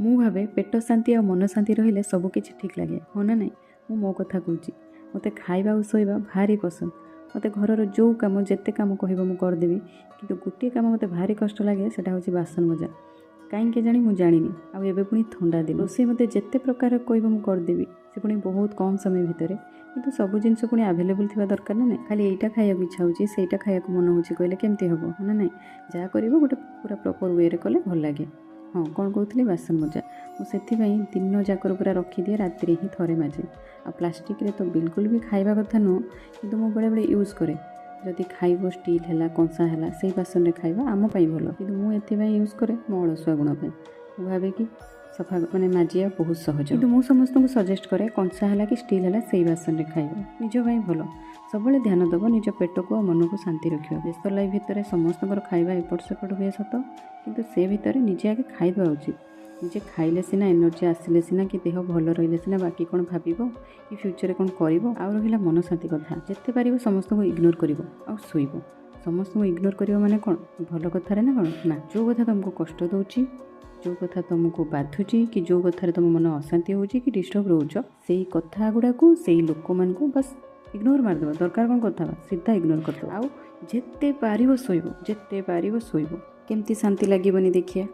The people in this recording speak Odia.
ମୁଁ ଭାବେ ପେଟ ଶାନ୍ତି ଆଉ ମନ ଶାନ୍ତି ରହିଲେ ସବୁକିଛି ଠିକ୍ ଲାଗେ, ହଁ ନା ନାହିଁ? ମୁଁ ମୋ କଥା କହୁଛି। ମୋତେ ଖାଇବା ଆଉ ଶୋଇବା ଭାରି ପସନ୍ଦ। ମୋତେ ଘରର ଯେଉଁ କାମ ଯେତେ କାମ କହିବ ମୁଁ କରିଦେବି, କିନ୍ତୁ ଗୋଟିଏ କାମ ମୋତେ ଭାରି କଷ୍ଟ ଲାଗେ, ସେଇଟା ହେଉଛି ବାସନ ମଜା। କାହିଁକି କେଜାଣି ମୁଁ ଜାଣିନି। ଆଉ ଏବେ ପୁଣି ଥଣ୍ଡା ଦିନ, ରୋଷେଇ ମୋତେ ଯେତେ ପ୍ରକାର କହିବ ମୁଁ କରିଦେବି, ସେ ପୁଣି ବହୁତ କମ୍ ସମୟ ଭିତରେ। କିନ୍ତୁ ସବୁ ଜିନିଷ ପୁଣି ଆଭେଲେବୁଲ୍ ଥିବା ଦରକାର ନା ନାହିଁ। ଖାଲି ଏଇଟା ଖାଇବାକୁ ଇଚ୍ଛା ହେଉଛି, ସେଇଟା ଖାଇବାକୁ ମନ ହେଉଛି କହିଲେ କେମିତି ହେବ, ହଁ ନା ନାହିଁ? ଯାହା କରିବ ଗୋଟେ ପୁରା ପ୍ରପର୍ ୱେରେ କଲେ ଭଲ ଲାଗେ। ହଁ, କ'ଣ କହୁଥିଲି, ବାସନ ମଜା। ମୁଁ ସେଥିପାଇଁ ଦିନ ଯାକର ପୁରା ରଖିଦିଏ, ରାତିରେ ହିଁ ଥରେ ମାଜେ। ଆଉ ପ୍ଲାଷ୍ଟିକ୍ରେ ତ ବିଲକୁଲ ବି ଖାଇବା କଥା ନୁହଁ, କିନ୍ତୁ ମୁଁ ବେଳେବେଳେ ୟୁଜ୍ କରେ। ଯଦି ଖାଇବ ଷ୍ଟିଲ୍ ହେଲା, କଂସା ହେଲା, ସେଇ ବାସନରେ ଖାଇବା ଆମ ପାଇଁ ଭଲ। କିନ୍ତୁ ମୁଁ ଏଥିପାଇଁ ୟୁଜ୍ କରେ ମୋ ଅଳସୁଆ ଗୁଣ ପାଇଁ। ମୁଁ ଭାବେ କି ସଫା ମାଜିବା ବହୁତ ସହଜ। କିନ୍ତୁ ମୁଁ ସମସ୍ତଙ୍କୁ ସଜେଷ୍ଟ କରେ କଂସା ହେଲା କି ଷ୍ଟିଲ୍ ହେଲା ସେଇ ବାସନରେ ଖାଇବା ନିଜ ପାଇଁ ଭଲ। ସବୁବେଳେ ଧ୍ୟାନ ଦେବ ନିଜ ପେଟକୁ ଆଉ ମନକୁ ଶାନ୍ତି ରଖିବ। ବ୍ୟସ୍ତ ଲାଇଫ୍ ଭିତରେ ସମସ୍ତଙ୍କର ଖାଇବା ଏପଟ ସେପଟ ହୁଏ ସତ, କିନ୍ତୁ ସେ ଭିତରେ ନିଜେ ଆଗେ ଖାଇଦେବା ଉଚିତ। ନିଜେ ଖାଇଲେ ସିନା ଏନର୍ଜି ଆସିଲେ ସିନା, କି ଦେହ ଭଲ ରହିଲେ ସିନା ବାକି କ'ଣ ଭାବିବ କି ଫ୍ୟୁଚରରେ କ'ଣ କରିବ। ଆଉ ରହିଲା ମନ ଶାନ୍ତି କଥା, ଯେତେ ପାରିବ ସମସ୍ତଙ୍କୁ ଇଗ୍ନୋର କରିବ ଆଉ ଶୋଇବ। ସମସ୍ତଙ୍କୁ ଇଗ୍ନୋର କରିବ ମାନେ କ'ଣ ଭଲ କଥାରେ ନା କ'ଣ? ନା, ଯେଉଁ କଥା ତୁମକୁ କଷ୍ଟ ଦେଉଛି, ଯେଉଁ କଥା ତୁମକୁ ବାଧୁଛି, କି ଯେଉଁ କଥାରେ ତୁମ ମନ ଅଶାନ୍ତି ହେଉଛି କି ଡିଷ୍ଟର୍ବ ରହୁଛ, ସେଇ କଥା ଗୁଡ଼ାକୁ ସେଇ ଲୋକମାନଙ୍କୁ ବାସ୍ ଇଗ୍ନୋର ମାରିଦେବ। ଦରକାର କ'ଣ କଥା ହେବା, ସିଧା ଇଗ୍ନୋର କରିଦେବ। ଆଉ ଯେତେ ପାରିବ ଶୋଇବ, ଯେତେ ପାରିବ ଶୋଇବ। କେମିତି ଶାନ୍ତି ଲାଗିବନି ଦେଖିଆ।